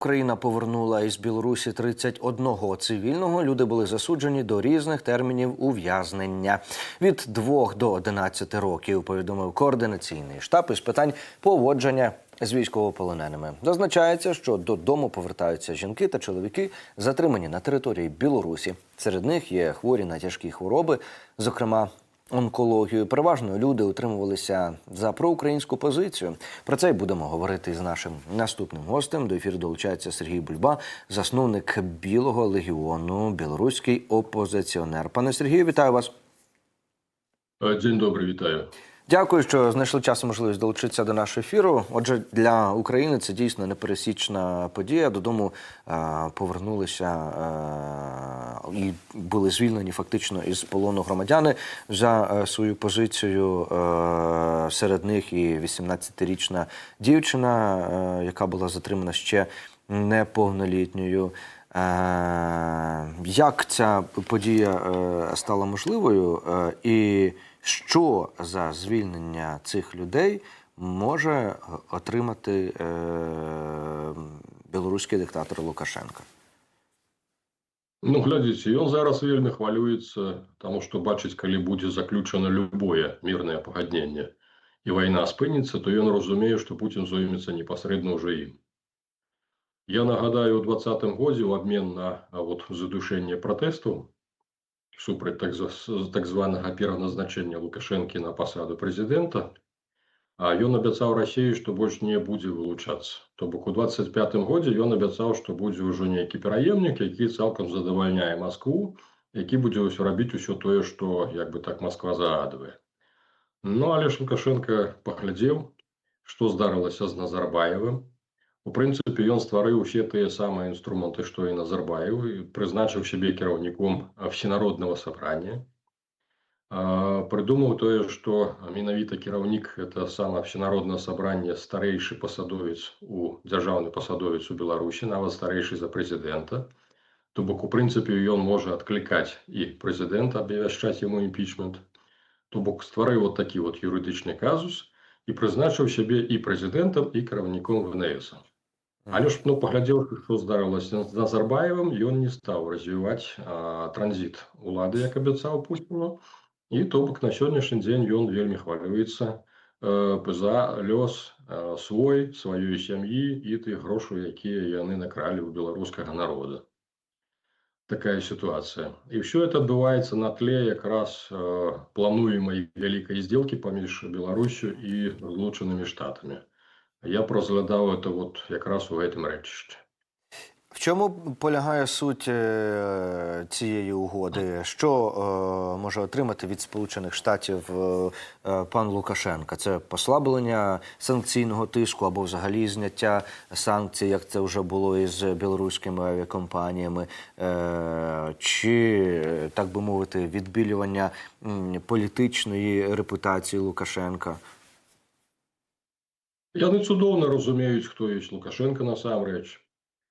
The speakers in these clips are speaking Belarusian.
Україна повернула із Білорусі 31 цивільного. Люди були засуджені до різних термінів ув'язнення. Від 2 до 11 років, повідомив координаційний штаб із питань поводження з військовополоненими. Зазначається, що додому повертаються жінки та чоловіки, затримані на території Білорусі. Серед них є хворі на тяжкі хвороби, зокрема онкологію. Переважно люди утримувалися за проукраїнську позицію. Про це й будемо говорити з нашим наступним гостем. До ефіру долучається Сергій Бульба, засновник Білого легіону, білоруський опозиціонер. Пане Сергію, вітаю вас. День добрий, вітаю. Дякую, що знайшли час і можливість долучитися до нашого ефіру. Отже, для України це дійсно непересічна подія. Додому повернулися і були звільнені фактично із полону громадяни за свою позицію. Серед них і 18-річна дівчина, яка була затримана ще неповнолітньою. Як ця подія стала можливою і що за звільнення цих людей може отримати білоруський диктатор Лукашенко? Ну, глядзіце, ён зараз вельмі хвалюецца, таму што бачыць, калі будзе заключана любое мірнае пагадненне і вайна спыніцца, то ён разумее, што Пуцін зоймецца непасрэдна ўжо ім. Я нагадаю, у 2020 годзе ў абмен на задушэнне пратэстаў супраць так званага пераназначэння Лукашэнкі на пасаду прэзідэнта, ён абяцаў Расіі, што больш не будзе вылучацца. То бок у 25 годзе ён абяцаў, што будзе ўжо нейкі пераемнік, які цалкам задавальняе Маскву, які будзе рабіць усё тое, што як бы так Масква загадвае. Ну, але ж Лукашенко паглядзеў, што здарылася з Назарбаевым. У прынцыпе, ён стварыў усе тыя самыя інструменты, што і Назарбаев, і прызначыў сябе кіраўніком всенароднага сабрання. Прыдумаў тое, што менавіта кіраўнік гэта сама всенароднае сабранне старэйшы пасадовец дзяржаўны пасадовец у Беларусі, нават старэйшы за прэзідэнта. То бок, у прынцыпе, ён можа адклікаць і прэзідэнта, абвяшчаць яму імпічмент. То бок, стварыў такі юрыдычны казус і прызначыў сябе і прэзідэнтам, і кіраўніком ВНС. Але ж, паглядзеў, што здарылася з Назарбаевым, ён не стаў развіваць транзіт улады, як абяцаў Пуціну. І то бок на сённяшні дзень ён вельмі хвалюецца за лёс сваёй сям'і і тых грошаў, якія яны накралі ў беларускага народа. Такая сітуацыя. І ўсё это адбываецца на тле якраз плануемай вялікай здзелкі паміж Беларусю і Злучанымі Штатамі. Я разглядав це якраз у гэтым рэчышчы. В чому полягає суть цієї угоди? Що може отримати від Сполучених Штатів пан Лукашенко? Це послаблення санкційного тиску або взагалі зняття санкцій, як це вже було із білоруськими авіакомпаніями? Чи, так би мовити, відбілювання політичної репутації Лукашенка? Яны цудоўна разумеюць, хто ёсць Лукашенко насамрэч.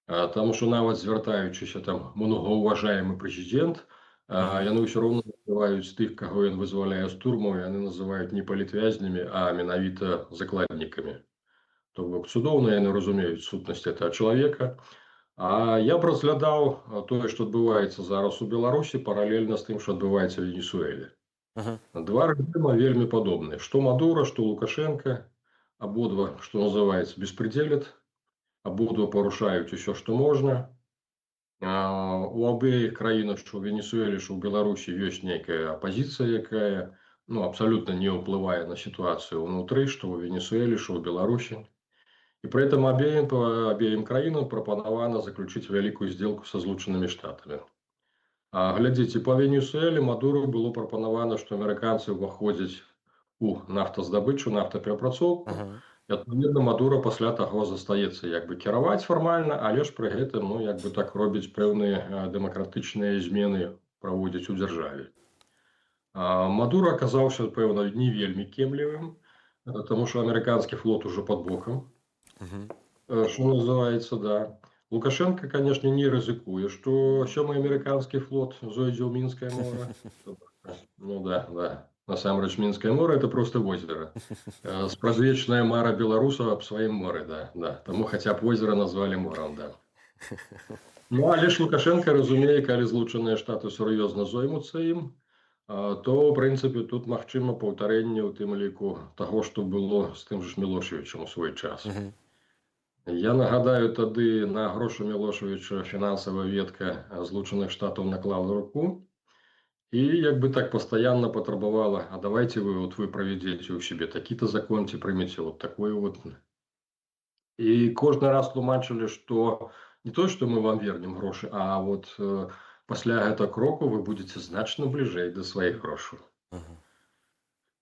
Таму што нават звяртаючыся там многоуважаемы прэзідэнт, яны ўсё роўна называюць тых, каго ён вызваляе з турмаў, яны называюць не палітвязнямі, а менавіта закладнікамі. То бок цудоўна яны разумеюць сутнасць этого чалавека. Я б разглядаў тое, што адбываецца зараз у Беларусі, паралельна з тым, што адбываецца ў Венесуэле. Два рэжыма вельмі падобныя. Што Мадура, што Лукашенко, абодва, што называецца, беспредзеляць. Абодва парушаюць усё, што можна. У абеіх краінах, што ў Венесуэле, што ў Беларусі, ёсць нейкая апазіцыя, якая абсалютна не ўплывае на сітуацыю ўнутры, што ў Венесуэле, што ў Беларусі. І пры этом абеім краінам прапанавана заключыць вялікую здзелку са Злучанымі Штатамі. Глядзіце, па Венесуэле Мадуру было прапанавана, што амерыканцы ўваходзяць у нафтаздабычу, нафтаперапрацоўку. І, адпаведна, Мадура пасля таго застаецца кіраваць фармальна, але ж пры гэтым так робіць пэўныя дэмакратычныя змены, праводзіць у дзяржаве. Мадура аказаўся, пэўна, не вельмі кемлівым, таму што амерыканскі флот ужо пад бокам, што называецца, да. Лукашенко, канешне, не рызыкуе, што 7-й амерыканскі флот зойдзе ў Мінскае мора. Ну да. Насамрэч Мінскае море это просто возера. Спрадвечная мара беларусаў аб сваім моры, да, да. Таму хаця б возера назвалі морам, да. Ну, але ж Лукашенко разумее, калі Злучаныя Штаты сур'ёзна зоймуцца ім, то, ў прынцыпе, тут магчыма паўтарэнне, у тым ліку, таго, што было з тым жа ж Мілошевічам у свой час. Я нагадаю, тады на грошы Мілошевіча фінансавая ветка Злучаных Штатаў наклала руку і як бы так пастаянна патрабавала: а давайте вы правядзеце ў сябе такі-то закон, ці прымеце вот такой вот. І кожны раз тлумачылі, што не то, што мы вам вернем грошы, а вот пасля гэтага кроку вы будзеце значна бліжэй да сваіх грошаў.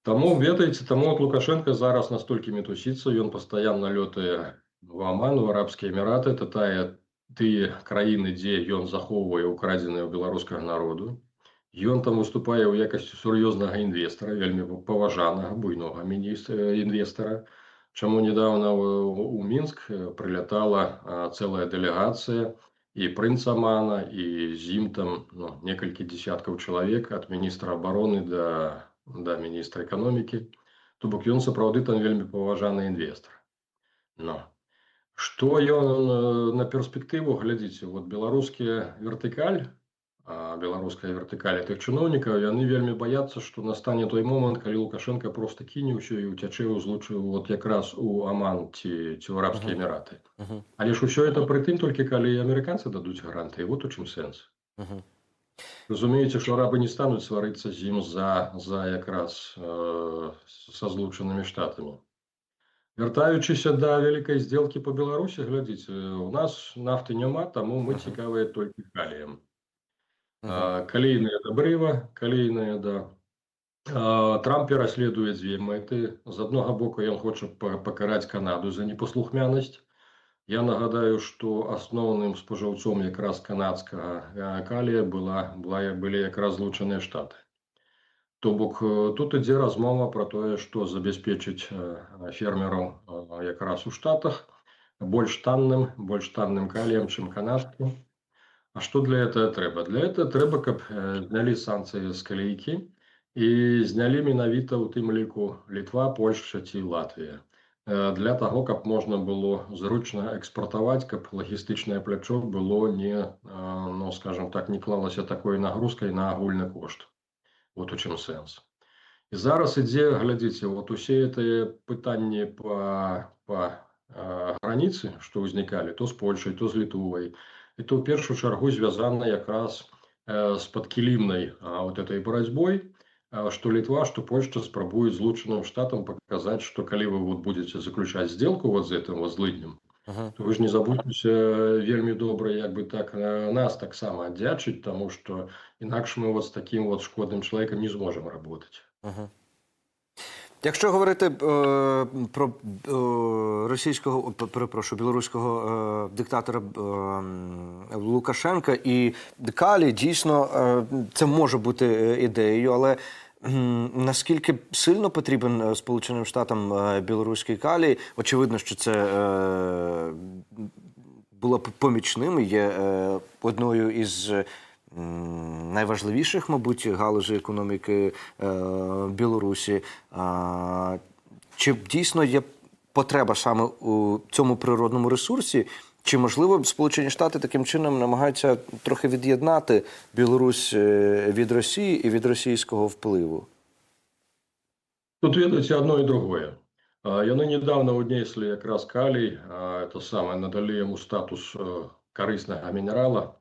Таму, ведаеце, таму от Лукашенко зараз настолькі мітусіцца, ён пастаянна лётае в Аман, у Арабскія Эміраты, это тыя краіны, дзе ён захоўвае украдзеныя ў беларускага народу. Ён там выступае ў якасці сур'ёзнага інвестара, вельмі паважанага, буйнога інвестара. Чаму недавно у Мінск прылятала цэлая дэлегацыя і прынц Амана, і з ім там некалькі дзесяткаў чалавек, ад міністра абароны да міністра эканомікі. То бок ён сапраўды там вельмі паважаны інвестар. Но што ён на перспектыву, глядзіце, вот беларуская вертыкаль тых чыноўнікаў, яны вельмі баяцца, што настане той момант, калі Лукашенко просто кіне ўсё і уцячэ вот якраз у Аман ці ў Арабскія Эміраты. Але ж усё это пры тым толькі, калі амерыканцы дадуць гарантыі, вот у чым сэнс. Разумееце, што арабы не стануць сварыцца з ім за якраз са Злучанымі Штатамі. Вяртаючыся да вялікай здзелкі па Беларусі, глядзіце, у нас нафты няма, таму мы цікавыя толькі каліем. Калійнае дабрыва, калійнае, да. Трамп пераследуе дзве мэты. З аднаго боку, ён хоча пакараць Канаду за непаслухмянасць. Я нагадаю, што асноўным спажыўцом якраз канадскага калія былі якраз Злучаныя Штаты. То бок тут ідзе размова пра тое, што забяспечыць фермераў якраз у Штатах больш танным каліем, чым канадскім. А што для этого трэба? Для этого трэба, каб знялі санкцыі з калійкі і знялі менавіта ў тым ліку Літва, Польшча ці Латвія. Для таго, каб можна было зручна экспартаваць, каб лагістычнае плячо было скажем так, не клалася такой нагрузкай на агульны кошт. Вот у чым сэнс. І зараз ідзе, глядзіце, вот усе гэтыя пытанні па граніцы, што ўзнікалі, то з Польшай, то з Літвой, і то ў першую чаргу звязана якраз з падкілімнай вот этой барацьбой, што Літва, што Польшча спрабуюць Злучаным Штатам паказаць, што калі вы вот будете заключаць сделку вот з гэтым злыднем, то вы ж не забудзьцеся вельмі добра як бы так нас таксама аддзячыць, таму што інакш мы вот з такім вот шкодным чалавекам не зможам работаць. Якщо говорити про білоруського диктатора Лукашенка і калій, дійсно, це може бути ідеєю, але наскільки сильно потрібен Сполученим Штатам білоруський калій? Очевидно, що це було помічним, є одною із найважливіших, мабуть, галузей економіки Білорусі. Чи дійсно є потреба саме у цьому природному ресурсі? Чи, можливо, Сполучені Штати таким чином намагаються трохи від'єднати Білорусь від Росії і від російського впливу? Тут, ведаеце, одно і другое. Яны недавно унеслі якраз калій, надалі яму статус карыснага мінерала.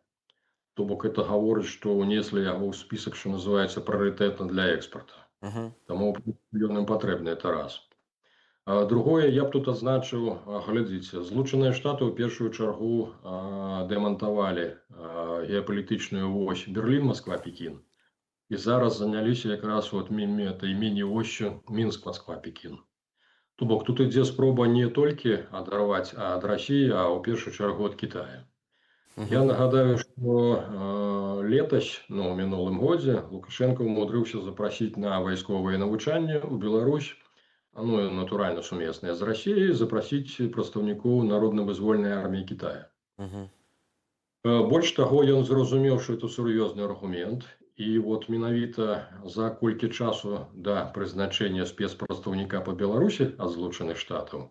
То бок это гаворыць, што ўнеслі яго ў спісак, што называецца прыярытэтна для экспарта. Таму ён ім патрэбны, это раз. Другое, я б тут адзначыў, глядзіце, Злучаныя Штаты ў першую чаргу дэмантавалі геапалітычную ось Берлін, Москва, Пекін. І зараз заняліся якраз этой міні-осью Мінск, Москва, Пекін. То бок тут ідзе спроба не толькі адарваць ад Расіі, а ў першую чаргу ад Китая. Я нагадаю, што летась, у мінулым годзе, Лукашенко умудрыўся запрасіць на вайсковае навучанне ў Беларусь, натуральна сумеснае з Расіяй, запрасіць прадстаўнікоў Народна-вызвольнай арміі Китая. Больш таго, ён зразумеў, што это сур'ёзны аргумент, І от менавіта за колькі часу да прызначэння спецпрадстаўніка па Беларусі ад Злучаных Штатаў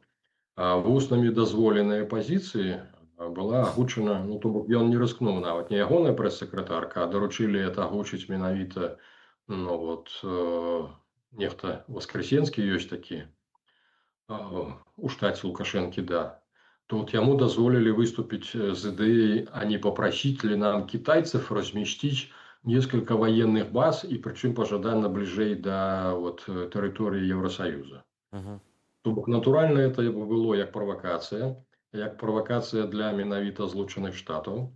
вуснамі дазволенай пазіцыі была агучана, ну то бок ён не рыскнуў, нават не ягоная прэс-сакратарка, а даручылі это агучыць менавіта, ну вот нехта Воскресенскі ёсць такі у штаце Лукашэнкі, да. То вот яму дазволілі выступіць з ідэяй, а не попросить ли нам китайцев разместить несколько военных баз, и причем пожаданно ближей до вот, территории Евросоюза. Мгм. То бок, натуральна это было як правакацыя для менавіта Злучаных Штатаў.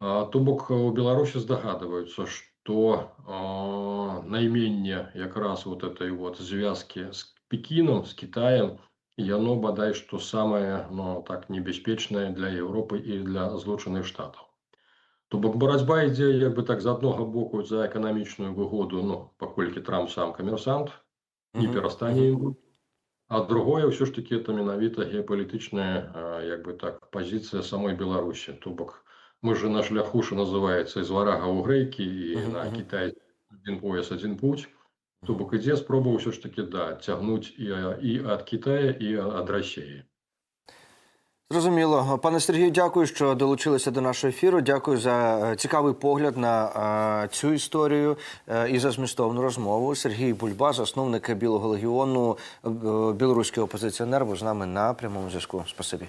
То бок у Беларусі здагадваюцца, што найменне якраз вот этой вот звязкі з Пекіном, з Кітаем, яно бадай што самае, ну, так небяспечнае для Еўропы і для Злучаных Штатаў. То бок барацьба ідзе як бы так з аднаго боку за эканамічную выгоду, ну, паколькі Трамп сам камерсант, не Мгм. перастане ім быць. А другое ўсё ж таки это менавіта геапалітычная як бы так пазіцыя самой Беларусі. То бок мы же на шляху, що называецца, из варага ў грэйкі і Мгм. на Мгм. Кітай один пояс, один путь. То бок ідзе спроба ўсё ж таки, да, цягнуць і ад Китая, і ад Расіі. Зрозуміло. Пане Сергію, дякую, що долучилися до нашого ефіру. Дякую за цікавий погляд на цю історію і за змістовну розмову. Сергій Бульба, засновник Білого легіону, білоруський опозиціонер, був з нами на прямому зв'язку. Спасибі.